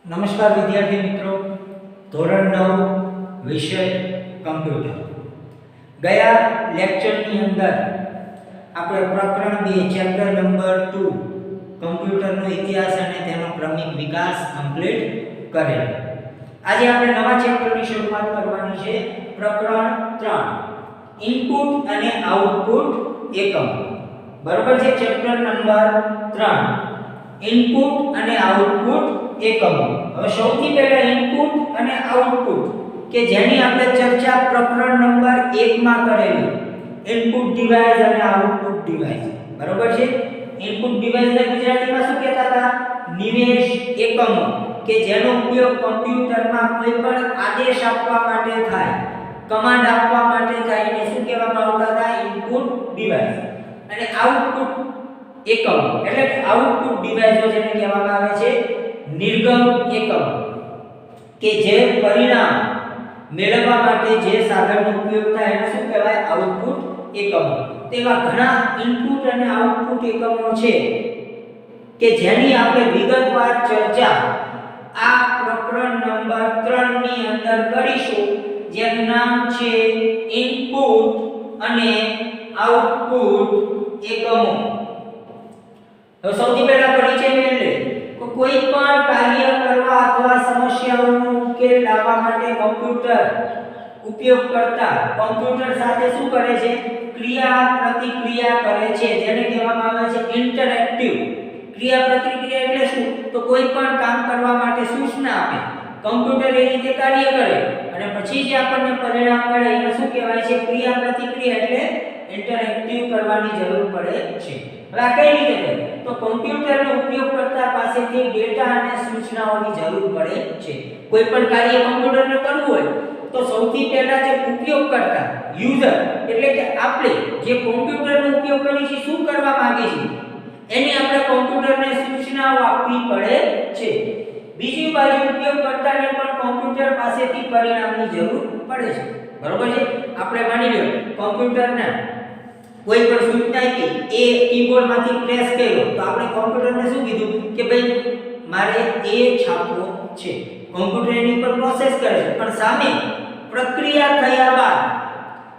નમસ્કાર વિદ્યાર્થી મિત્રો, ધોરણ 9 વિષય કમ્પ્યુટર. ગયા લેક્ચરની અંદર આપણે પ્રકરણ 2 ચેપ્ટર નંબર 2 કમ્પ્યુટરનો ઇતિહાસ અને તેનો ક્રમિક વિકાસ કમ્પ્લીટ કરેલ. આજે આપણે નવા ચેપ્ટરની શરૂઆત કરવાની છે. પ્રકરણ 3 ઇનપુટ અને આઉટપુટ એકમ. બરોબર છે. ચેપ્ટર નંબર 3 ઇનપુટ અને આઉટપુટ એકમો. હવે સૌથી પહેલા ઇનપુટ અને આઉટપુટ કે જેની આપણે ચર્ચા પ્રકરણ નંબર 1 માં કરેલી, ઇનપુટ ડિવાઇસ અને આઉટપુટ ડિવાઇસ. બરોબર છે. ઇનપુટ ડિવાઇસને ગુજરાતીમાં શું કહેતા હતા? નિવેશ એકમો કે જેનો ઉપયોગ કમ્પ્યુટરમાં કોઈ પણ આદેશ આપવા માટે થાય, કમાન્ડ આપવા માટે થાય, એને શું કહેવામાં આવતા હતા? Input device. અને આઉટપુટ એકમો એટલે કે આઉટપુટ ડિવાઇસો જેને કહેવામાં આવે છે નિર્ગમ એકમ, કે જે પરિણામ મેળવવા માટે જે સાધનનો ઉપયોગ થાય એને શું કહેવાય? આઉટપુટ એકમ. તેવા ઘણા ઇનપુટ અને આઉટપુટ એકમો છે કે જેની આપણે વિગતવાર ચર્ચા આ પ્રકરણ નંબર 3 ની અંદર કરીશું, જેનું નામ છે ઇનપુટ અને આઉટપુટ એકમો. તો સૌથી પહેલા પરિચય મેળવીએ. કોઈ પણ કાર્ય કરવા અથવા સમસ્યાઓનો ઉકેલ લાવવા માટે કમ્પ્યુટર ઉપયોગ કરતા કમ્પ્યુટર સાથે શું કરે છે? ક્રિયા પ્રતિક્રિયા કરે છે, જેને કહેવામાં આવે છે ઇન્ટરેક્ટિવ. ક્રિયા પ્રતિક્રિયા એટલે શું? તો કોઈ પણ કામ કરવા માટે સૂચના આપે, કમ્પ્યુટર એ રીતે કાર્ય કરે અને પછી જે આપણને પરિણામ મળે એને શું કહેવાય છે? ક્રિયા પ્રતિક્રિયા. એટલે ઇન્ટરેક્ટિવ કરવાની જરૂર પડે છે. હવે આ કઈ રીતે થાય? તો કમ્પ્યુટરનો ઉપયોગ કરતા પાસેથી ડેટા અને સૂચનાઓની જરૂર પડે છે. કોઈ પણ કાર્ય કમ્પ્યુટરને કરવું હોય તો સૌથી પહેલા જે ઉપયોગકર્તા યુઝર એટલે કે આપણે જે કમ્પ્યુટરનો ઉપયોગ કરી છે, શું કરવા માંગે છે, એની આપણે કમ્પ્યુટરને સૂચનાઓ આપવી પડે છે. બીજી બાજુ ઉપયોગકર્તાને પણ કમ્પ્યુટર પાસેથી પરિણામની જરૂર પડે છે. બરોબર છે. આપણે માની લો કમ્પ્યુટરને કોઈ પણ સૂચના આપી, એ કીબોર્ડમાંથી પ્રેસ કર્યો તો આપણે કમ્પ્યુટરને શું કીધું કે ભાઈ મારે એ છાપવો છે. કમ્પ્યુટર એની પર પ્રોસેસ કરે છે, પણ સામે પ્રક્રિયા થયા બાદ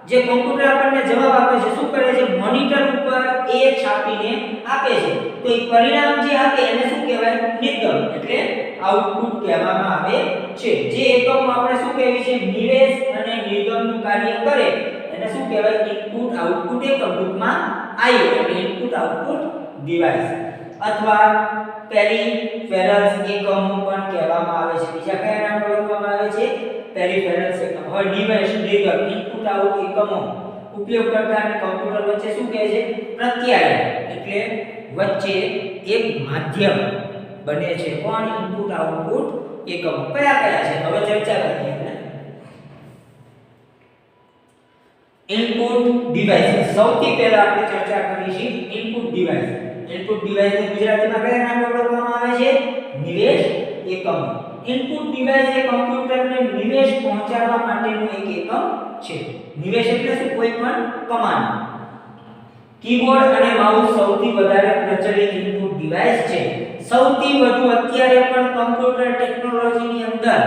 જે કમ્પ્યુટર આપણને જવાબ આપે છે, શું કરે છે? મોનિટર ઉપર એ છાપીને આપે છે. તો એ પરિણામ જે આપે એને શું કહેવાય? નિર્ગમ એટલે આઉટપુટ કહેવામાં આવે છે. જે એકમ આપણે શું કહેવી છે? નિવેશ અને નિર્ગમનું કાર્ય કરે એને શું કહેવાય? ઇનપુટ આઉટપુટ એકમ. ટૂંકમાં આઈ એટલે ઇનપુટ આઉટપુટ ડિવાઇસ અથવા પેરિફેરલ્સ એકમો પણ કહેવામાં આવે છે. બીજા કયા નામ ઓળખવામાં આવે છે? પેરિફેરલ્સ એકમ. હવે નિવેશ નિર્ગમ ઇનપુટ આઉટ એકમો ઉપયોગકર્તા અને કમ્પ્યુટર વચ્ચે શું કહે છે? પ્રત્યાયન એટલે વચ્ચે એક માધ્યમ બને છે. કોણ? ઇનપુટ આઉટપુટ એકમો. કયા કયા છે? હવે ચર્ચા કરીએ. Input device. સૌથી પહેલા આપણે ચર્ચા કરીશું ઇનપુટ ડિવાઇસ. ઇનપુટ ડિવાઇસને ગુજરાતીમાં કયા નામે ઓળખવામાં આવે છે? નિવેશ એકમ. ઇનપુટ ડિવાઇસ એ કમ્પ્યુટરને નિવેશ પહોંચાડવા માટેનું એક એકમ છે. નિવેશ એટલે શું? કોઈ પણ કમાન્ડ. કીબોર્ડ અને માઉસ સૌથી વધારે પ્રચલિત ઇનપુટ ડિવાઇસ છે. સૌથી વધુ અત્યારે પણ કમ્પ્યુટર ટેકનોલોજીની અંદર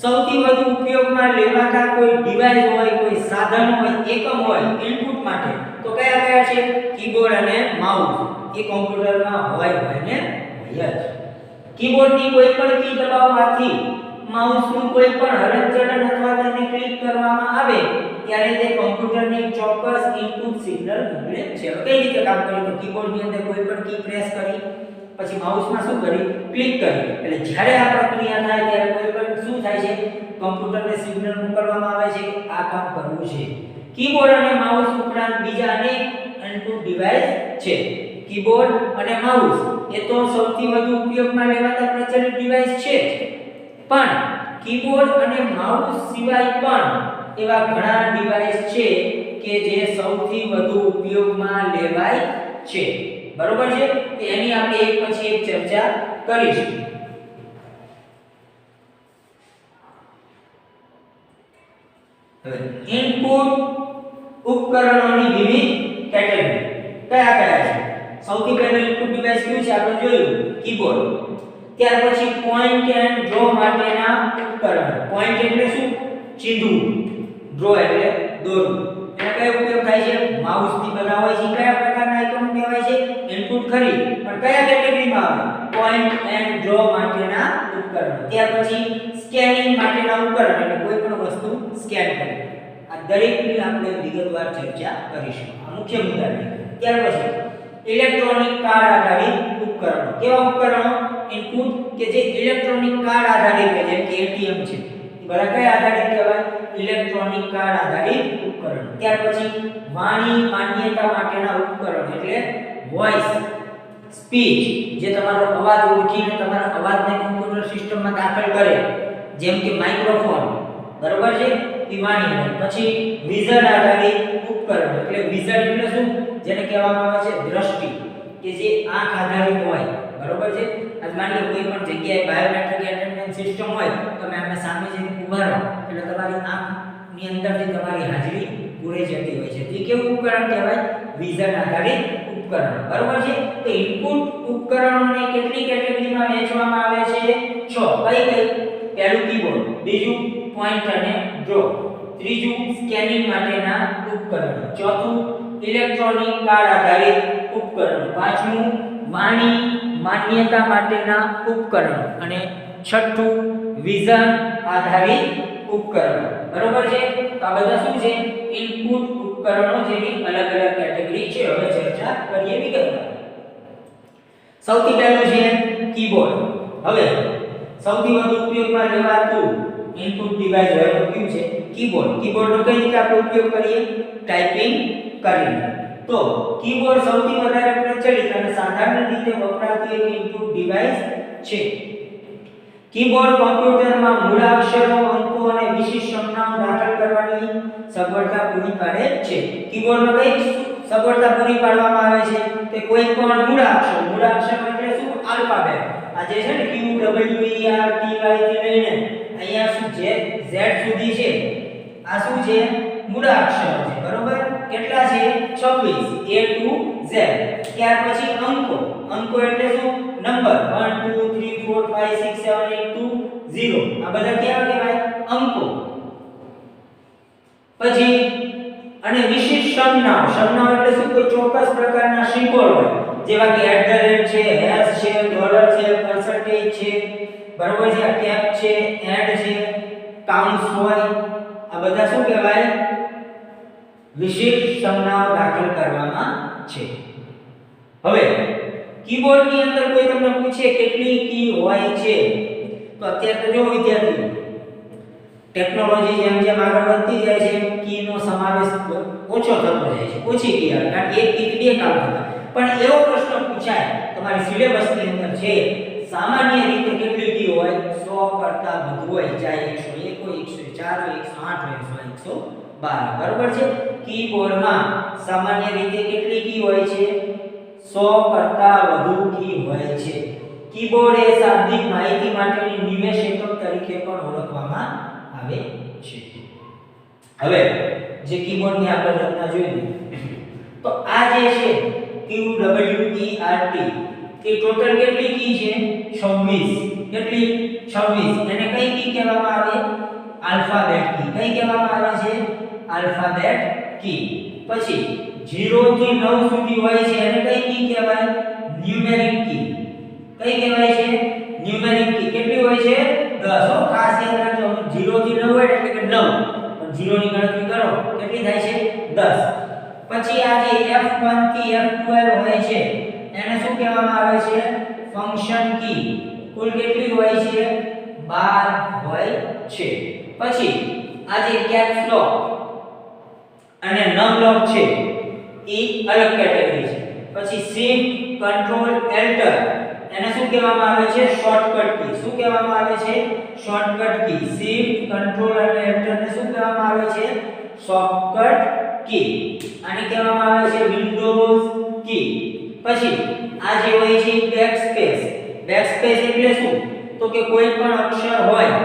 સૌથી વધુ ઉપયોગમાં લેવાતા કોઈ ડિવાઇસ હોય, કોઈ સાધન હોય, એકમ હોય ઇનપુટ માટે તો કયા કયા છે? કીબોર્ડ અને માઉસ. એ કમ્પ્યુટરમાં હોય ને હોય જ. કીબોર્ડની કોઈ પણ કી દબાવવાથી માઉસનું કોઈ પણ હલનચલન અથવા તેને ક્લિક કરવામાં આવે ત્યારે તે કમ્પ્યુટરને ચોક્કસ ઇનપુટ સિગ્નલ મોકલે છે. કઈ રીતે કામ કરે? તો કીબોર્ડની અંદર કોઈ પણ કી પ્રેસ કરી પછી માઉસમાં શું કરી? ક્લિક કરી. એટલે જ્યારે આ પ્રક્રિયા થાય ત્યારે કોઈ પણ શું થાય છે? કમ્પ્યુટરને સિગ્નલ મોકલવામાં આવે છે કે આ કામ કરવું છે. કીબોર્ડ અને માઉસ ઉપરાંત બીજા અનેક ઇનપુટ ડિવાઇસ છે. કીબોર્ડ અને માઉસ એ તો સૌથી વધુ ઉપયોગમાં લેવાતા પ્રચલિત ડિવાઇસ છે, પણ કીબોર્ડ અને માઉસ સિવાય પણ એવા ઘણા ડિવાઇસ છે કે જે સૌથી વધુ ઉપયોગમાં લેવાય છે. બરોબર છે. એની આપણે એક પછી એક ચર્ચા કરીશું. ઇનપુટ ઉપકરણોની વિવિધ કેટેગરી કયા કયા છે? સૌથી પહેલું ઇનપુટ ડિવાઇસ કયું છે? આપણે જોયું કીબોર્ડ. ત્યાર પછી પોઈન્ટ એન્ડ ડ્રો માટેના ઉપકરણ. પોઈન્ટ એટલે શું? ચીંધવું. ડ્રો એટલે દોરવું. એનો કયો ઉપયોગ થાય છે? માઉસ થી બધા હોય છે. કયા પ્રકારના આઇકન કહેવાય છે? ઇનપુટ ખરી, પણ કયા કેટેગરીમાં આવે? પોઈન્ટ એન્ડ ડ્રો માટેના ઉપકરણ. ત્યાર પછી સ્કેનિંગ માટેના ઉપકરણ એટલે કોઈ પણ વસ્તુ સ્કેન કરે. આ દરેકની આપણે વિગતવાર ચર્ચા કરીશું. આ મુખ્ય મુદ્દા છે. ત્યાર પછી ઇલેક્ટ્રોનિક કાર્ડ આધારિત ઉપકરણો. કેવા ઉપકરણો? ઇનપુટ કે જે ઇલેક્ટ્રોનિક કાર્ડ આધારિત છે, જેમ કે એટીએમ છે. બરાબર, કયા આધારિત કહેવાય? ઇલેક્ટ્રોનિક કાર્ડ આધારિત ઉપકરણ. ત્યાર પછી વાણી માન્યતા માટેના ઉપકરણ એટલે વોઇસ સ્પીચ, જે તમારો અવાજ ઓળખીને તમારા અવાજને કમ્પ્યુટર સિસ્ટમમાં દાખલ કરે, જેમ કે માઇક્રોફોન. બરોબર છે? એ વાણી. પછી વિઝન આધારિત ઉપકરણ એટલે વિઝન એટલે શું? જેને કહેવામાં આવે છે દ્રષ્ટિ, કે જે આંખ આધારિત હોય. બરોબર છે? આજ માની લો કોઈ પણ જગ્યાએ બાયોમેટ્રિક એટેન્ડન્સ સિસ્ટમ હોય, તમે આમને સામે જઈને ઊભા રહો એટલે તમારી આંખની અંદરથી તમારી હાજરી પૂરી જતી હોય છે. તે કેવું ઉપકરણ કહેવાય? વિઝન આધારિત ઉપકરણ. બરોબર છે? તો ઇનપુટ ઉપકરણોને કેટલી કેટેગરીમાં વહેંચવામાં આવે છે? 6. કઈ કઈ? પહેલું કીબોર્ડ, બીજું પોઈન્ટ અને ડ્રો, ત્રીજું સ્કેનિંગ માટેના ઉપકરણો, ચોથું ઇલેક્ટ્રોનિક કાર્ડ આધારિત ઉપકરણો, પાંચમું વાણી માન્યતા માટેના ઉપકરણો અને છઠ્ઠું વિઝન આધારિત ઉપકરણો. બરોબર છે? તો આ બધા શું છે? ઇનપુટ ઉપકરણો જેની અલગ અલગ કેટેગરી છે. હવે ચર્ચા કરીએ વિગતવાર. સૌથી પહેલું છે કીબોર્ડ. હવે સૌથી વધુ ઉપયોગમાં લેવાતું ઇનપુટ ડિવાઇસ હોય તો કયું છે? કીબોર્ડ. કીબોર્ડનો કઈ રીતે આપણે ઉપયોગ કરીએ? ટાઈપિંગ કરીને. તો કીબોર્ડ સૌથી વધારે પ્રચલિત અને સાધારણ રીતે વપરાતી એક ઇનપુટ ડિવાઇસ છે. કીબોર્ડ કમ્પ્યુટરમાં મૂળાક્ષરો, અંકો અને વિશિષ્ટ સંજ્ઞાઓ દાખલ કરવાની સગવડતા પૂરી પાડે છે. કીબોર્ડમાં કઈ સગવડતા પૂરી પાડવામાં આવે છે? કે કોઈ પણ મૂળાક્ષર એટલે શું? આલ્ફાબેટ. આ જે છે ને Q W E R T Y થી લઈને અહીંયા શું છે? Z સુધી છે. આ શું છે? મૂળાક્ષરો છે. બરોબર? કેટલા છે? 26 A to Z. ત્યાર પછી અંકો એટલે શું? નંબર 1 2 3 4 5 6 7 8 2 0. આ બધા કેવા કહેવાય? અંકો. પછી અને વિશિષ્ટ સંજ્ઞાઓ એટલે શું? કોઈ ચોક્કસ પ્રકારના સિમ્બોલ હોય, જેવા કે @ છે, હેશ છે, ડોલર છે, પર્સન્ટેજ છે. બરોબર છે? કેપ છે, એન્ડ છે, કાઉન્ટ્સ હોય. આ બધા શું કહેવાય? વિશિષ્ટ સંજ્ઞાઓ દાખલ કરવામાં છે. હવે કીબોર્ડની અંદર કોઈ તમને પૂછે કેટલી કી હોય છે, તો અત્યારે તો જો વિદ્યાર્થીઓ ટેકનોલોજી જેમ આગળ વધતી જાય છે એમ કીનો સમાવેશ ઓછો થતો જાય છે. ઓછી કી આવે, કારણ કે એક કી બે કામ થતા. પણ એવો પ્રશ્ન પૂછાય તમારી સિલેબસની અંદર છે, સામાન્ય રીતે કેટલી કી હોય? 100 કરતા વધુ હોય, ચાહે 101 હોય, 104 હોય, 108 હોય, 112. બરોબર છે? કીબોર્ડમાં સામાન્ય રીતે કેટલી કી હોય છે? 100 કરતા વધુ કી હોય છે. કીબોર્ડ એ શાબ્દિક માહિતી માટેની નિવેશ એકમ તરીકે પણ ઓળખવામાં આવે છે. હવે જે કીબોર્ડની આપણે રચના જોઈ, તો આ જે છે Q W E R T, એ ટોટલ કેટલી કી છે? 26. કેટલી? 26. એને કઈ કી કહેવામાં આવે? આલ્ફાબેટ કી. કઈ કહેવામાં આવે છે? આલ્ફાબેટ કી. પછી 0 થી 9 સુધી હોય છે, એને કઈ કી કહેવાય? ન્યુમેરિક કી. કઈ કહેવાય છે? ન્યુમેરિક કી. કેટલી હોય છે? 10. ખાસ યાદ રાખજો, 0 થી 9 એટલે કે 9. પણ 0 ની ગણતરી કરો, કેટલી થાય છે? 10. પછી આ જે F1 થી F12 હોય છે, એને શું કહેવામાં આવે છે? ફંક્શન કી. કુલ કેટલી હોય છે? 12 હોય છે. પછી આ જે કેપ્સ લોક અને નમ લોક છે, એ અલગ કેટેગરી છે. પછી શિફ્ટ, કંટ્રોલ, એન્ટર, એને શું કહેવામાં આવે છે? Shortcut key. શું કહેવામાં આવે છે? Shortcut key. શિફ્ટ, કંટ્રોલ અને એન્ટર ને શું કહેવામાં આવે છે? Shortcut key. આને કહેવામાં આવે છે વિન્ડોઝ કી. પછી આ જે હોય છે બેકસ્પેસ. બેકસ્પેસ એટલે શું? તો કે કોઈ પણ અક્ષર હોય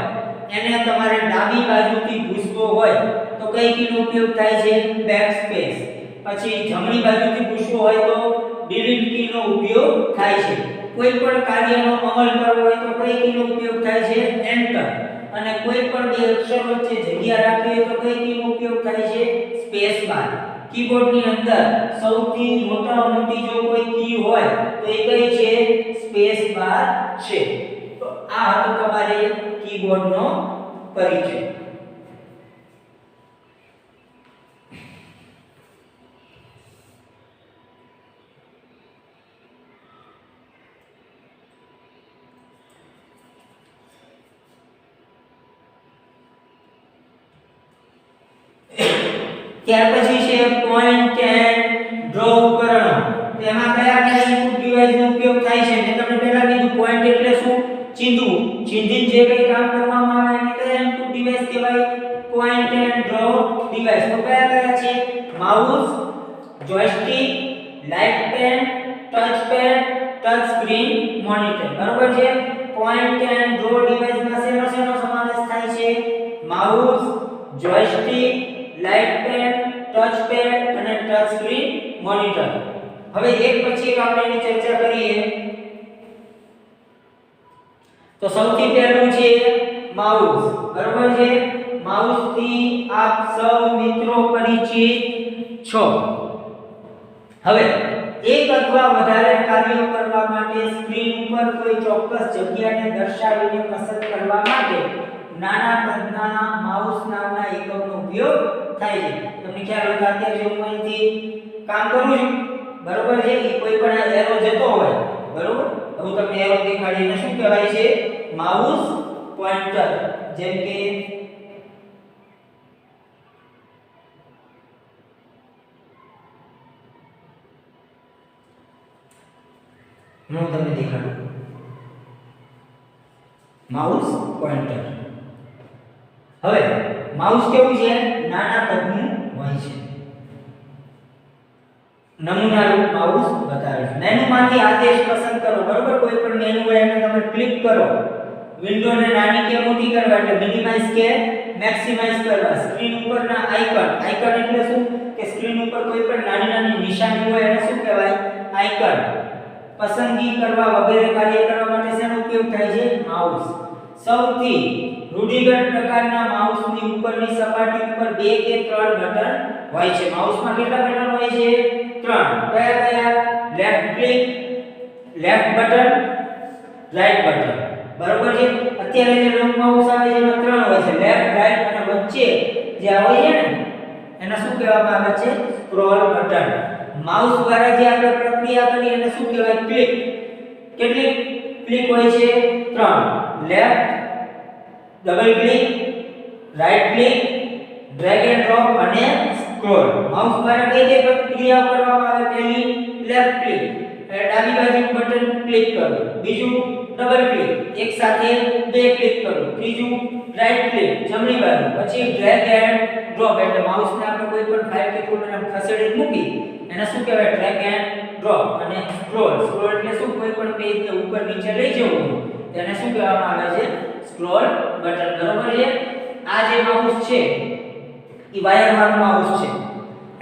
એને તમારે ડાબી બાજુથી ભૂસવો હોય તો કઈ કીનો ઉપયોગ થાય છે? બેકસ્પેસ. પછી જમણી બાજુથી ભૂસવો હોય તો ડિલીટ કીનો ઉપયોગ થાય છે. કોઈ પણ કાર્યનો અમલ કરવો હોય તો કઈ કીનો ઉપયોગ થાય છે? એન્ટર. અને કોઈ પણ બે અક્ષર વચ્ચે જગ્યા રાખવી હોય તો કઈ કીનો ઉપયોગ થાય છે? Space bar. કીબોર્ડની અંદર સૌથી મોટી જો કોઈ કી હોય તો એ કઈ છે? સ્પેસ બાર છે. તો આ હતો તમારે કીબોર્ડનો પરિચય. ત્યાર પછી છે પોઈન્ટ એન્ડ ડ્રો ઉપકરણો. તેમાં કયા કયા ઇનપુટ ડિવાઇસનો ઉપયોગ થાય છે? મેં તમને પહેલા કીધું પોઈન્ટ એટલે શું? ચિંધવું. ચિંધીને જે કંઈ કામ કરવામાં આવે એને કયા ઇનપુટ ડિવાઇસ કહેવાય? Point and draw device. તો કયા કયા છે? Mouse, joystick, light pen, touch pad, touch screen, monitor. બરોબર છે? પોઈન્ટ એન્ડ ડ્રો ડિવાઇસમાં શેનો સમાવેશ થાય છે? Mouse, joystick, light pen, touch pad અને ટચ સ્ક્રીન, મોનિટર. હવે એક પછી એક આપણે એની ચર્ચા કરીએ. તો સૌથી પહેલું છે માઉસ. બરોબર છે? માઉસ થી આપ સૌ મિત્રો પરિચિત છો. હવે એક અથવા વધારે કાર્યો કરવા માટે સ્ક્રીન ઉપર કોઈ ચોક્કસ જગ્યાને દર્શાવીને પસંદ કરવા માટે નાના કદના માઉસ નામના એકમનો ઉપયોગ થાય છે. તમને ખ્યાલ હોય કે અત્યારે જે હું અહીંથી કામ કરું છું, બરોબર છે, એ કોઈ પણ એરો જતો હોય, બરોબર, હું તમને એરો દેખાડી, એને શું કહેવાય છે? Mouse pointer. જેમ કે હું તમને દેખાડું માઉસ પોઇન્ટર. હવે માઉસ કેવું છે? નાના કદનું હોય છે. નમૂનારૂપ માઉસ બતાવે છે. મેનુમાંથી આદેશ પસંદ કરો. બરોબર, કોઈ પણ મેનુ હોય એને તમે ક્લિક કરો. વિન્ડોને નાની કે મોટી કરવા એટલે મિનિમાઇઝ કે મેક્સિમાઇઝ કરવા. સ્ક્રીન ઉપરના આઇકન એટલે શું? કે સ્ક્રીન ઉપર કોઈ પણ નાની નિશાની હોય એને શું કહેવાય? આઇકન. પસંદગી કરવા વગેરે કાર્ય કરવા માટે શેનો ઉપયોગ થાય છે? માઉસ. સૌથી રૂઢિગત પ્રકારના માઉસની ઉપરની સપાટી ઉપર 2 કે 3 બટન હોય છે. માઉસમાં કેટલા બટન હોય છે? 3. કયા? Left click, left button, right button. બરોબર છે? અત્યારે જે નવું માઉસ આવે છે એમાં 3 હોય છે, લેફ્ટ, રાઈટ અને વચ્ચે જે આવે છે ને એને શું કહેવામાં આવે છે? Scroll button. માઉસ દ્વારા જે આપણે પ્રક્રિયા કરી એને શું કહેવાય? ક્લિક. કેટલી ક્લિક હોય છે? 3. Left, double click, right click, drag and drop અને સ્ક્રોલ. માઉસ દ્વારા કઈ કઈ પ્રક્રિયા કરવામાં આવે? પહેલી લેફ્ટ ક્લિક, ડાબી બાજુનું બટન ક્લિક કરો. બીજું ડબલ ક્લિક, એક સાથે 2 ક્લિક કરો. ત્રીજું રાઈટ ક્લિક, જમણી બાજુ. પછી ડ્રેગ એન્ડ ડ્રોપ, એટલે માઉસને આપણે કોઈ પણ ફાઇલ કે ફોલ્ડરમાં ખસેડીને મૂકી એને શું કહેવાય? Drag and drop. અને સ્ક્રોલ એટલે શું? કોઈ પણ પેજને ઉપર નીચે લઈ જવું તેને શું કહેવામાં આવે છે? Scroll button. બરોબર છે? આ જે માઉસ છે એ વાયર વાળું માઉસ છે,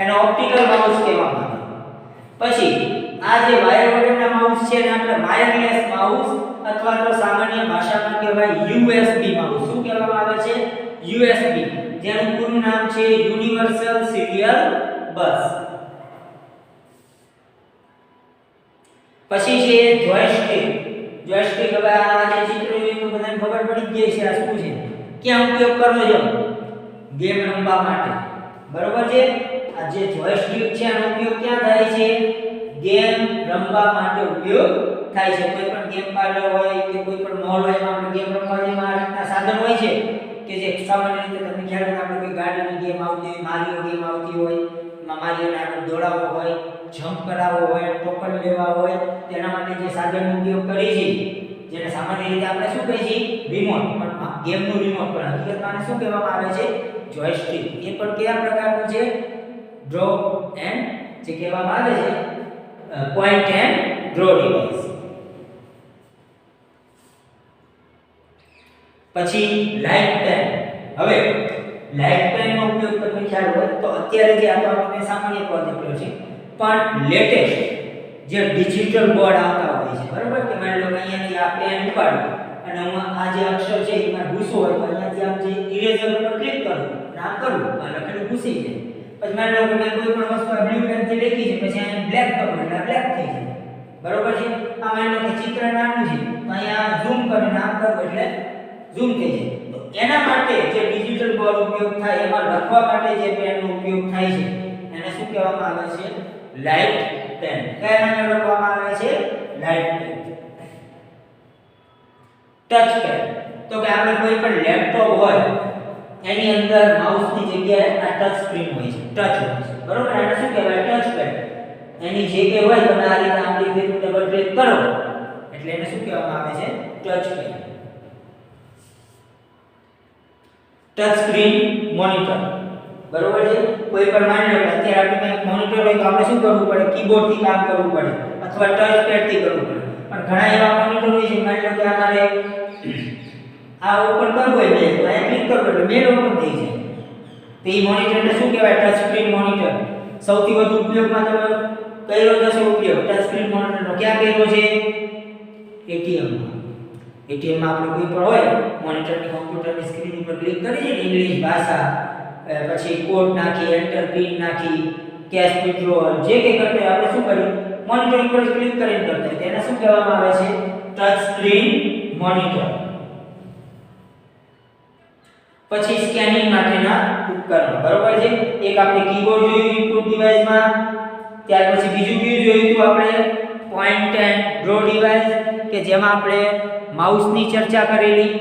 એને ઓપ્ટિકલ માઉસ કહેવામાં આવે. પછી આ જે વાયર વગરના માઉસ છે એને આપણે વાયરલેસ માઉસ અથવા તો સામાન્ય ભાષામાં કહેવાય USB માઉસ. શું કહેવામાં આવે છે? USB, જેનું પૂરું નામ છે યુનિવર્સલ સિરિયલ બસ. પછી છે જોયસ્ટિક. જોયસ્ટિક, હવે આ જે ચિત્ર જોઈને બધાને ખબર પડી ગઈ છે આ શું છે, ક્યાં ઉપયોગ કરવો છે? ગેમ રમવા માટે. બરોબર છે? આ જે જોયસ્ટિક છે આનો ઉપયોગ ક્યાં થાય છે? ગેમ રમવા માટે ઉપયોગ થાય છે. કોઈ પણ ગેમ પાર્લર હોય કે કોઈ પણ મોલ હોય એમાં આપણે ગેમ રમવા જેમાં આ રીતના સાધન હોય છે કે જે સામાન્ય રીતે તમને ખ્યાલ હોય આપણે કોઈ ગાડીની ગેમ આવતી હોય, મારીઓ ગેમ આવતી હોય, એમાં મારીઓને આપણે દોડાવવો હોય, જમ્પ કરાવવો હોય, ટોકન લેવા હોય, તેના માટે જે સાધનનો ઉપયોગ કરી છે જેને સામાન્ય રીતે આપણે શું કહીએ છીએ? રિમોટ. પણ ગેમનું રિમોટ, પણ હકીકતમાં આને શું કહેવામાં આવે છે? જોયસ્ટિક. એ પણ કયા પ્રકારનું છે? ડ્રો એન્ડ જે કહેવામાં આવે છે પોઈન્ટ એન્ડ ડ્રો ડિવાઇસ. પછી લાઇટ પેન. હવે લાઇટ પેનનો ઉપયોગ તમને ખ્યાલ હોય તો અત્યારે જે આપણે સામાન્ય પ્રોજેક્ટર છે, પણ લેટેસ્ટ જે ડિજિટલ બોર્ડ આવતા હોય છે બરોબર કે માની લો કે અહીંયાથી આ પેન ઉપાડો અને આ જે અક્ષર છે એમાં ઘૂસો હોય તો અહીંયાથી આમ જે ઇરેઝર ઉપર ક્લિક કરો અને આમ કરું તો લખેલું ઘૂસી જાય. પછી માની લો કે મેં કોઈ પણ વસ્તુ આ બ્લુ પેન થી લખી છે પછી અહીં બ્લેક કરું એટલે બ્લેક થઈ જાય બરોબર છે. આ માની લો કે ચિત્ર નાનું છે તો અહીંયા ઝૂમ કરીને આમ કરું એટલે ઝૂમ થઈ જાય. તો એના માટે જે ડિજિટલ બોર્ડ ઉપયોગ થાય એમાં લખવા માટે જે પેનનો ઉપયોગ થાય છે એને શું કહેવામાં આવે છે? Light pen. કયા નામે લખવામાં આવે છે? Light pen. ટચ પેન તો કે આપણે કોઈ પણ લેપટોપ હોય એની અંદર માઉસની જગ્યાએ આ ટચ સ્ક્રીન હોય છે, ટચ હોય છે બરોબર. એને શું કહેવાય? Touch pen. એની જગ્યાએ હોય તો આ રીતે આંગળી ફેરવીને ડબલ ક્લિક કરો એટલે એને શું કહેવામાં આવે છે? Touch pen. Touch screen monitor બરોબર છે. કોઈ પણ માની લો કે અત્યારે આપણે મોનિટર હોય તો આપણે શું કરવું પડે? કીબોર્ડ થી કામ કરવું પડે અથવા ટચ પેડ થી કરવું પડે. પણ ઘણા એવા મોનિટર હોય છે માની લો કે અમારે આ ઓપન કરવું હોય મેલ તો અહીંયા ક્લિક કરવું એટલે મેલ ઓપન થઈ જાય. તો એ મોનિટરને શું કહેવાય? Touch screen monitor. સૌથી વધુ ઉપયોગમાં તમે કયો જશો ઉપયોગ ટચ સ્ક્રીન મોનિટરનો? ક્યાં કર્યો છે? એટીએમ માં. એટીએમ માં આપણે કોઈ પણ હોય મોનિટરની કોમ્પ્યુટરની સ્ક્રીન ઉપર ક્લિક કરી છે ને ઇંગ્લિશ ભાષા પછી કોડ નાખી એન્ટર પિન નાખી કેશ વિથડ્રોઅલ જે કે કરતે આપણે શું કરીએ મોનિટર ઉપર ક્લિક કરીને કરતા હોય તેને શું કહેવામાં આવે છે? Touch screen monitor. પછી સ્કેનિંગ માટેના ઉપકરણ બરોબર છે. એક આપણે કીબોર્ડ જોયું ઇનપુટ ડિવાઇસમાં, ત્યાર પછી બીજું કયું જોયું તો આપણે પોઈન્ટ એન્ડ ડ્રો ડિવાઇસ કે જેમાં આપણે માઉસની ચર્ચા કરેલી,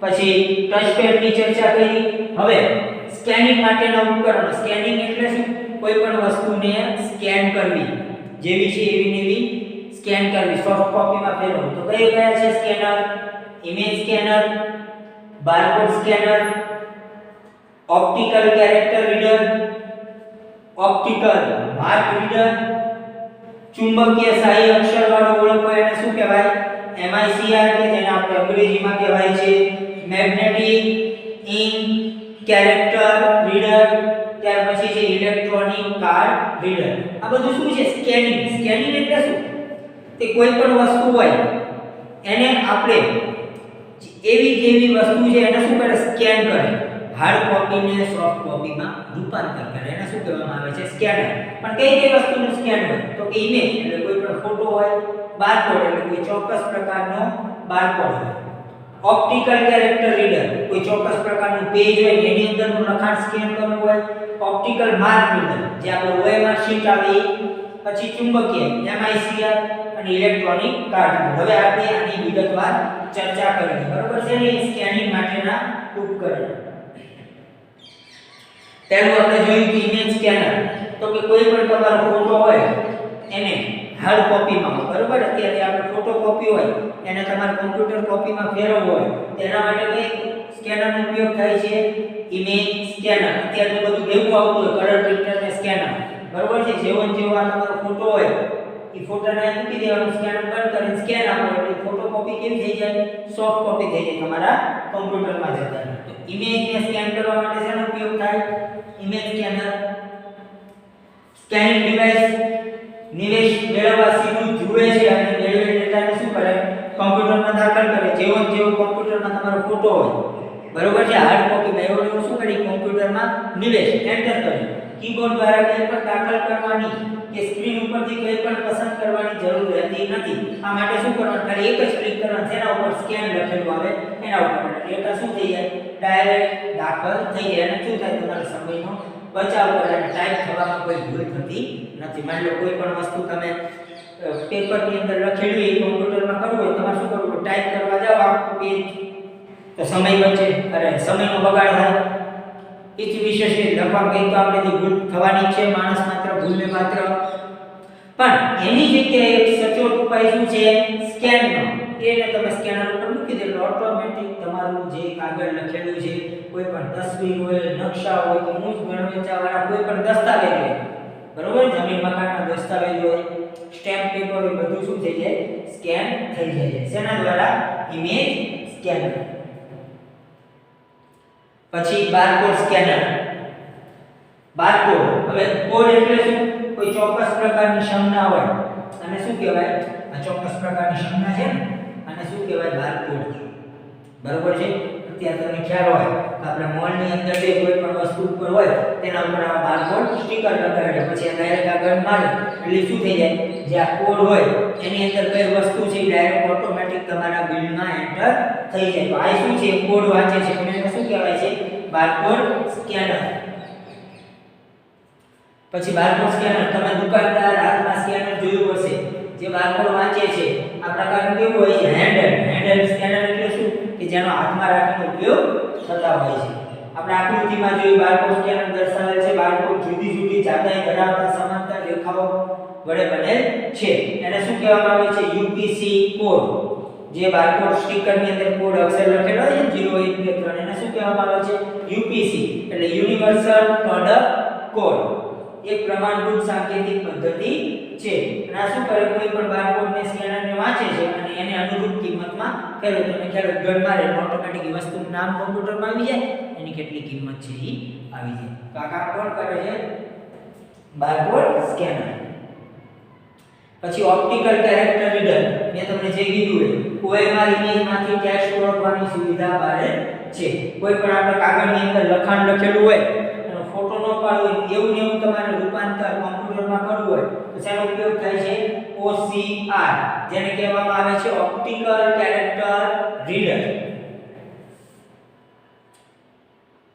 પછી ટચ પેડની ચર્ચા કરી. હવે સ્કેનિંગ માટેના ઉપકરણો. સ્કેનિંગ એટલે શું? કોઈ પણ વસ્તુને સ્કેન કરવી, જેવી છે એવી ને એવી સ્કેન કરવી, સોફ્ટ કોપીમાં ફેરવવું. તો કઈ કયા છે scanner? Image scanner, barcode scanner, optical character reader, optical mark reader, ચુંબકીય શાહી અક્ષરવાળો ઓળખો એને શું કહેવાય? MICR કે જેને આપણે અંગ્રેજીમાં કહેવાય છે મેગ્નેટિક ઇન્ક કેરેક્ટર રીડર. ત્યાર પછી છે ઇલેક્ટ્રોનિક કાર્ડ રીડર. આ બધું શું છે? સ્કેનિંગ. સ્કેનિંગ એટલે શું? તે કોઈ પણ વસ્તુ હોય એને આપણે એવી જેવી વસ્તુ છે એને શું કરે? સ્કેન કરે. હાર્ડ કોપીને સોફ્ટ કોપીમાં રૂપાંતર કરે એને શું કહેવામાં આવે છે? સ્કેનર. પણ કઈ કઈ વસ્તુનું સ્કેન હોય? તો કે ઇમેજ એટલે કોઈ પણ ફોટો હોય, બારકોડ એટલે કોઈ ચોક્કસ પ્રકારનો બારકોડ હોય, ઓપ્ટિકલ કેરેક્ટર રીડર કોઈ ચોક્કસ પ્રકારનું પેજ હોય એની અંદરનું લખાણ સ્કેન કરવું હોય, ઓપ્ટિકલ માર્ક રીડર જે આપણે OMR શીટ આવી, પછી ચુંબકીય MICR અને ઇલેક્ટ્રોનિક કાર્ડ. હવે આપણે આની વિગતવાર ચર્ચા કરીએ બરોબર છે ને? સ્કેનિંગ માટેના ઉપકરણ. પહેલું આપણે જોયું કે ઇમેજ સ્કેનર. તો કે કોઈ પણ તમારો ફોટો હોય એને હાર્ડ કોપીમાં બરોબર અત્યારે આપણે ફોટો કોપી હોય એને તમારે કોમ્પ્યુટર કોપીમાં ફેરવવો હોય તેના માટે કઈ સ્કેનરનો ઉપયોગ થાય છે? Image scanner. અત્યારે તો બધું ભેગું આવતું હોય કલર પ્રિન્ટર ને સ્કેનર બરોબર છે. જેવો જેવો આ તમારો ફોટો હોય એ ફોટોને મૂકી દેવાનું, સ્કેનર બંધ કરીને સ્કેન આપો એટલે ફોટો કોપી કેવી થઈ જાય? સોફ્ટ કોપી થઈ જાય તમારા કોમ્પ્યુટરમાં જતા. તો ઇમેજને સ્કેન કરવા માટે શેનો ઉપયોગ થાય? Image scanner. સ્કેનિંગ ડિવાઇસ નિવેશ મેળવવા સીધું જુએ છે અને મેળવેલ ડેટાને શું કરે? કોમ્પ્યુટરમાં દાખલ કરે. જેવો કોમ્પ્યુટરમાં તમારો ફોટો હોય બરોબર છે હાર્ડ કોપીમાં એવો શું કરી કોમ્પ્યુટરમાં નિવેશ એન્ટર કરે. કીબોર્ડ દ્વારા કંઈ પણ દાખલ કરવાની કે સ્ક્રીન ઉપરથી કંઈ પણ પસંદ કરવાની જરૂર રહેતી નથી. આ માટે શું કરવાનું? ખાલી એક જ ક્લિક કરવાનું, તેના ઉપર સ્કેન લખેલું આવે એના ઉપર ડેટા શું થઈ જાય? ડાયરેક્ટ દાખલ થઈ જાય અને શું થાય? તમારો સમયનો બચાવ કરે અને ટાઈપ થવામાં કોઈ ભૂલ થતી નથી. માની લો કોઈ પણ વસ્તુ તમે પેપરની અંદર લખેલું એ કોમ્પ્યુટરમાં કરવું હોય તમારે શું કરવું? ટાઈપ કરવા જાવ આખું પેજ તો સમય બચે, અરે સમયનો બગાડ થાય. એ જ વિશેષ લખવા ગઈ તો આપણે જે ભૂલ થવાની છે માણસ માત્ર ભૂલને માત્ર. પણ એની જગ્યાએ એક સચોટ ઉપાય શું છે? સ્કેનનો. એને તમે સ્કેનર ઉપર મૂકી દો એટલે ઓટોમેટિક તમારું જે કાગળ લખેલું છે કોઈ પણ તસવીર હોય, નકશા હોય કે મૂંઝ ગણવેચાવાળા કોઈ પણ દસ્તાવેજ હોય બરોબર જમીન મકાનના દસ્તાવેજ હોય, સ્ટેમ્પ પેપર હોય બધું શું થઈ જાય? સ્કેન થઈ જાય. શેના દ્વારા? Image scanner. પછી બારકોડ સ્કેનર. બારકોડ હવે કોડ એટલે શું? કોઈ ચોક્કસ પ્રકારની સંજ્ઞા હોય અને શું કહેવાય આ ચોક્કસ પ્રકારની સંજ્ઞા છે ને અને શું કહેવાય બારકોડ બરોબર છે અત્યારે તમને ખ્યાલ હોય કે આપણે મોલની અંદર જે કોઈ પણ વસ્તુ ઉપર હોય તેના ઉપર આ બારકોડ સ્ટીકર લગાડે પછી ડાયરેક્ટ આગળ મારે એટલે શું થઈ જાય જે આ કોડ હોય એની અંદર કઈ વસ્તુ છે ડાયરેક્ટ ઓટોમેટિક તમારા બિલમાં એન્ટર થઈ જાય તો આ શું છે કોડ વાંચે છે અને એને શું કહેવાય છે બારકોડ સ્કેનર પછી બારકોડ સ્કેનર તમે દુકાનદાર હાથમાં સ્કેનર જોયું હશે જે બારકોડ વાંચે છે આ પ્રકારનું કેવું હોય છે હેન્ડલ સ્કેનર એટલે શું કે જેનો હાથમાં રાખીને ઉપયોગ થતા હોય છે આપણે આકૃતિમાં જોયું બારકોડ સ્કેનર દર્શાવેલ છે બારકોડ જુદી જુદી જાડાઈ ધરાવતા સમાંતર રેખાઓ વડે બનેલ છે એને શું કહેવામાં આવે છે યુપીસી કોડ જે બારકોડ સ્ટીકરની અંદર કોડ અક્ષર લખેલો હોય છે 0 1 2 3 એને શું કહેવામાં આવે છે યુપીસી એટલે યુનિવર્સલ પ્રોડક્ટ કોડ એક પ્રમાણભૂત સાંકેતિક પદ્ધતિ છે અને આ શું કરે કોઈ પણ બારકોડને સ્કેનરને વાંચે છે અને એને અનુરૂપ કિંમતમાં ફેરવે તમે ખ્યાલ ગણ મારે ઓટોમેટિક વસ્તુનું નામ કોમ્પ્યુટરમાં આવી જાય એની કેટલી કિંમત છે એ આવી જાય તો આ કામ કોણ કરે છે બારકોડ સ્કેનર પછી ઓપ્ટિકલ કેરેક્ટર રીડર મેં તમને જે કીધું હોય OMR ઇમેજમાંથી ટેક્સ્ટ ઓળખવાની સુવિધા બારે છે કોઈ પણ આપણે કાગળની અંદર લખાણ લખેલું હોય એનો ફોટો ન પાડવો હોય એવું ને એવું તમારે રૂપાંતર કોમ્પ્યુટરમાં કરવું હોય તો શેનો ઉપયોગ થાય છે OCR જેને કહેવામાં આવે છે ઓપ્ટિકલ કેરેક્ટર રીડર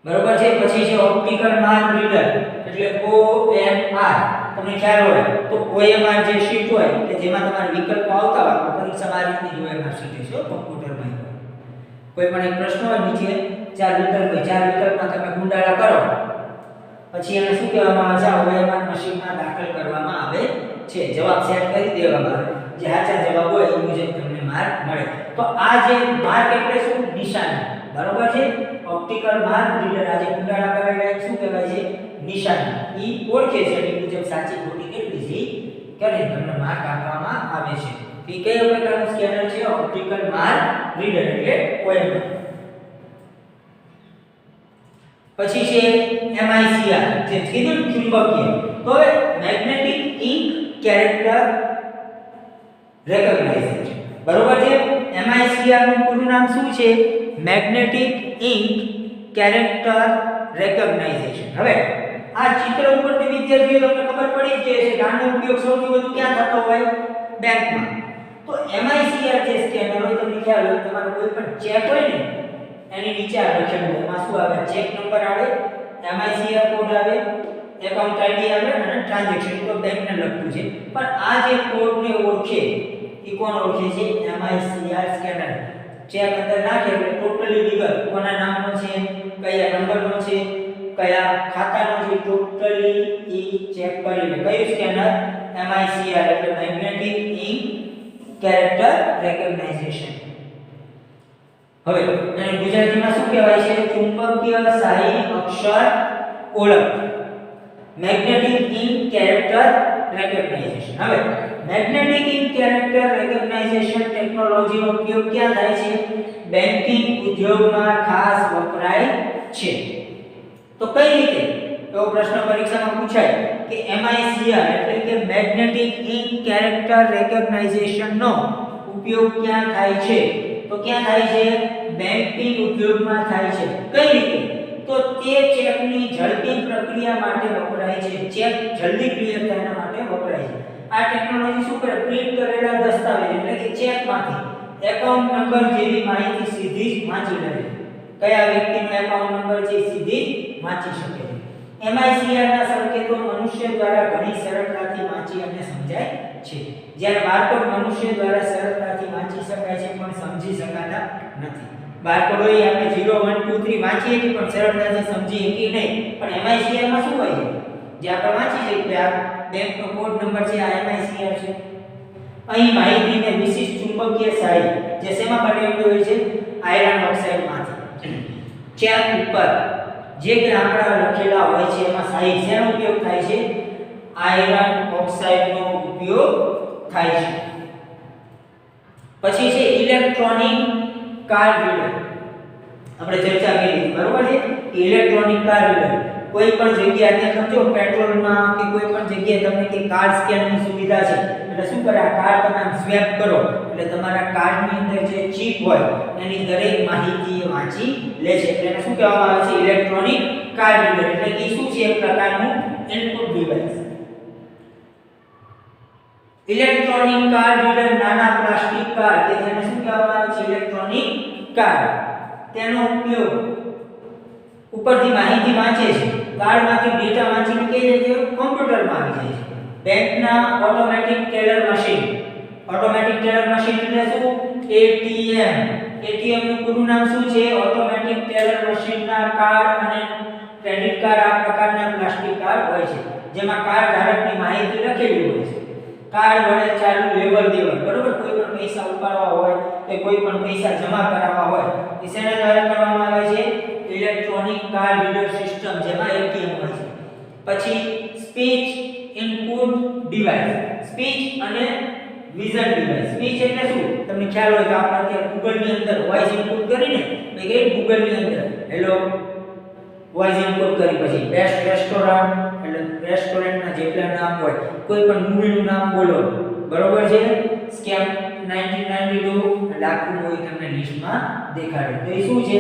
બરોબર છે પછી છે ઓપ્ટિકલ માર્ક રીડર એટલે OMR તમને ખ્યાલ હોય તો OMR જે શીટ હોય કે જેમાં તમારે વિકલ્પો આવતા હોય પરીક્ષામાં આ રીતની OMR શીટ છે કોમ્પ્યુટરમાં કોઈ પણ એક પ્રશ્ન હોય નીચે ચાર વિકલ્પમાં તમે ગુંડાળા કરો પછી એને શું કહેવામાં આવે છે આ OMR મશીનમાં દાખલ કરવામાં આવે છે જવાબ સેટ કરી દેવામાં આવે જે સાચા જવાબ હોય એ મુજબ તમને માર્ક મળે તો આ જે માર્ક એટલે શું નિશાની બરોબર છે ઓપ્ટિકલ માર્ક રીડર આ જે ગુંડાળા કરેલા શું કહેવાય છે નિશાની ઈ ઓળખે છે એ મુજબ સાચી ખોટી કેટલી છે કરીને તમને માર્ક આપવામાં આવે છે એ કયો પ્રકારનું સ્કેનર છે ઓપ્ટિકલ માર્ક રીડર એટલે OMR પછી છે MICR જે કીધું ચુંબકીય તો હવે મેગ્નેટિક ઇન્ક કેરેક્ટર રેકોગ્નાઇઝેશન બરોબર છે MICR નું પૂરું નામ શું છે મેગ્નેટિક ઇન્ક કેરેક્ટર રેકોગ્નાઇઝેશન હવે આ ચિત્ર ઉપરથી વિદ્યાર્થીઓ તમને ખબર પડી જ છે કે આનો ઉપયોગ સૌથી વધુ ક્યાં થતો હોય બેંકમાં તો MICR જે સ્કેનર હોય તમને ખ્યાલ હોય તમારો કોઈ પણ ચેક હોય ને એની નીચે લખેલું હોય એમાં શું આવે ચેક નંબર આવે MICR કોડ આવે એકાઉન્ટ આઈડી આવે અને ટ્રાન્ઝેક્શન તો બેંકને લગતું છે પણ આ જે કોડને ઓળખે એ કોણ ઓળખે છે MICR સ્કેનર ચેક અંદર નાખે એટલે ટોટલી વિગત કોના નામનો છે કયા નંબરનો છે કયા ખાતાનો છે ટોટલી ઈ ચેક કરી લે કયું સ્કેનર MICR એટલે મેગ્નેટિક ઇન્ક કેરેક્ટર રેકોગ્નાઇઝેશન હવે એને ગુજરાતીમાં શું કહેવાય છે ચુંબકીય શાહી અક્ષર ઓળખ મેગ્નેટિક ઇન્ક કેરેક્ટર રેકોગ્નાઇઝેશન હવે મેગ્નેટિક ઇન્ક કેરેક્ટર રેકોગ્નાઇઝેશન ટેકનોલોજીનો ઉપયોગ ક્યાં થાય છે બેન્કિંગ ઉદ્યોગમાં ખાસ વપરાય છે તો કઈ રીતે તો પ્રશ્ન પરીક્ષામાં પૂછાય કે MICR એટલે કે મેગ્નેટિક ઇન્ક કેરેક્ટર રેકોગ્નાઇઝેશન નો ઉપયોગ ક્યાં થાય છે તો ક્યાં થાય છે બેન્કિંગ ઉદ્યોગમાં થાય છે કઈ રીતે તો તે ચેકની ઝડપી પ્રક્રિયા માટે વપરાય છે ચેક જલ્દી ક્લિયર થવા માટે વપરાય છે આ ટેકનોલોજી શું કરે પ્રિન્ટ કરેલા દસ્તાવેજ એટલે કે ચેકમાંથી એકાઉન્ટ નંબર જેવી માહિતી સીધી જ વાંચી લે છે કયા વ્યક્તિનો એકાઉન્ટ નંબર છે સીધી જ વાંચી શકે છે MICR ના સંકેતો મનુષ્ય દ્વારા ઘણી સરળતાથી વાંચી અને સમજાય છે જ્યારે બારકોડ મનુષ્ય દ્વારા સરળતાથી વાંચી શકાય છે પણ સમજી શકાતા નથી બારકોડ હોય આપણે 0 1 2 3 વાંચીએ છીએ પણ સરળતાથી સમજી શકીએ નહીં પણ MICR માં શું હોય છે જે આપણે વાંચી શકીએ કે આ બેંકનો કોડ નંબર છે આ MICR છે અહીં માહિતીને વિશિષ્ટ ચુંબકીય શાહી જે શેમાં બનેલી હોય છે આયર્ન ઓક્સાઇડમાંથી ચેક ઉપર જે કે આંકડા લખેલા હોય છે એમાં શાહી શેનો ઉપયોગ થાય છે આયર્ન ઓક્સાઇડનો ઉપયોગ થાય છે પછી છે ઇલેક્ટ્રોનિક કાર્ડ રીડર આપણે ચર્ચા કરી બરોબર છે ઇલેક્ટ્રોનિક કાર્ડ રીડર કોઈ પણ જગ્યાએ ત્યાં સમજો પેટ્રોલમાં કે કોઈ પણ જગ્યાએ તમને કે કાર્ડ સ્કેનની સુવિધા છે એટલે શું કરે આ કાર્ડ તમે સ્વેપ કરો એટલે તમારા કાર્ડની અંદર જે ચિપ હોય એની દરેક માહિતી એ વાંચી લે છે એટલે એને શું કહેવામાં આવે છે ઇલેક્ટ્રોનિક કાર્ડ રીડર એટલે કે શું છે એક પ્રકારનું input device electronic card reader નાના પ્લાસ્ટિક કાર્ડ કે જેને શું કહેવામાં આવે છે ઇલેક્ટ્રોનિક કાર્ડ તેનો ઉપયોગ ઉપરથી માહિતી વાંચે છે કાર્ડમાંથી ડેટા વાંચીને કઈ જગ્યાએ કોમ્પ્યુટરમાં આવી જાય છે બેંકના ઓટોમેટિક ટેલર મશીન એટલે શું એટીએમ નું પૂરું નામ શું છે ઓટોમેટિક ટેલર મશીનના કાર્ડ અને ક્રેડિટ કાર્ડ આ પ્રકારના પ્લાસ્ટિક કાર્ડ હોય છે જેમાં કાર્ડ ધારકની માહિતી લખેલી હોય છે કાર્ડ વડે ચાલુ લેવલ દેવલ બરોબર કોઈ પણ પૈસા ઉપાડવા હોય કે કોઈ પણ પૈસા જમા કરાવવા હોય એ શેના દ્વારા કરવામાં આવે છે ઇલેક્ટ્રોનિક કાર્ડ રીડર સિસ્ટમ જેમાં એટીએમ હોય છે પછી સ્પીચ ઇનપુટ ડિવાઇસ સ્પીચ અને વિઝન ડિવાઇસ સ્પીચ એટલે શું તમને ખ્યાલ હોય કે આપણે અત્યારે Google ની અંદર વોઇસ ઇનપુટ કરીને મેં કે Google ની અંદર હેલો વોઇસ ઇનપુટ કરી પછી બેસ્ટ રેસ્ટોરન્ટ એટલે રેસ્ટોરન્ટના જેટલા નામ હોય કોઈ પણ મૂવીનું નામ બોલો બરોબર છે સ્કેમ 1992 એટલે આખું મૂવી તમને લિસ્ટમાં દેખાડે તો એ શું છે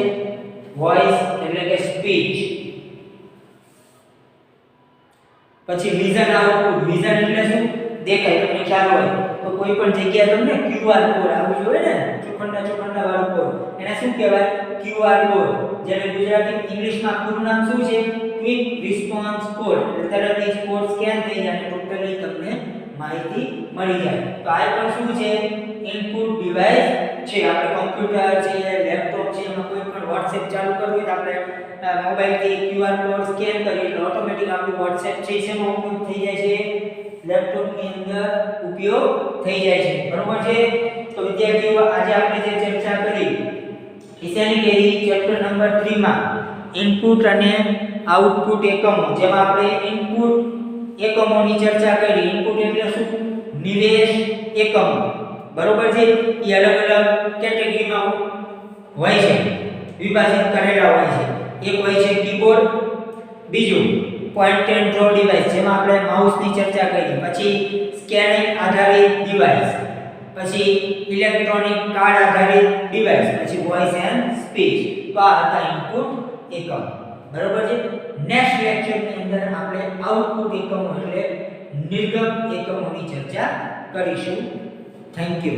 વોઇસ એટલે કે સ્પીચ પછી વિઝન આઉટપુટ વિઝન એટલે શું દેખાય તમને ખ્યાલ હોય તો કોઈ પણ જગ્યાએ તમને QR કોડ આવવું જોઈએ ને ચોખંડા વાળો કોડ એને શું કહેવાય QR કોડ જેને ગુજરાતી ઇંગ્લિશમાં પૂરું નામ શું છે ક્વિક રિસ્પોન્સ કોડ એટલે તરત જ કોડ સ્કેન થઈ જાય અને ટોટલી તમને માહિતી મળી જાય તો આ પણ શું છે ઇનપુટ ડિવાઇસ છે આપણે કોમ્પ્યુટર છે લેપટોપ છે એમાં કોઈ પણ WhatsApp ચાલુ કરવું હોય તો આપણે મોબાઈલથી QR કોડ સ્કેન કરીએ એટલે ઓટોમેટિક આપણું WhatsApp છે શેમાં ઉપયોગ થઈ જાય છે લેપટોપની અંદર ઉપયોગ થઈ જાય છે બરોબર છે તો વિદ્યાર્થીઓ આજે આપણે જે ચર્ચા કરી ઈશાની કેરી ચેપ્ટર નંબર 3 માં ઇનપુટ અને આઉટપુટ એકમો જેમાં આપણે ઇનપુટ એકમોની ચર્ચા કરી ઇનપુટ એટલે શું નિવેશ એકમ બરોબર છે એ અલગ અલગ કેટેગરીમાં હોય છે વિભાજિત કરેલા હોય છે એક હોય છે કીબોર્ડ બીજું પોઈન્ટ એન્ડ ડ્રો ડિવાઇસ જેમાં આપણે માઉસની ચર્ચા કરી પછી સ્કેનિંગ આધારિત ડિવાઇસ પછી ઇલેક્ટ્રોનિક કાર્ડ આધારિત ડિવાઇસ પછી વોઇસ એન્ડ સ્પીચ તો આ હતા ઇનપુટ એકમ બરોબર છે નેક્સ્ટ લેક્ચરની અંદર આપણે આઉટપુટ એકમો એટલે નિર્ગમ એકમોની ચર્ચા કરીશું થેન્ક યુ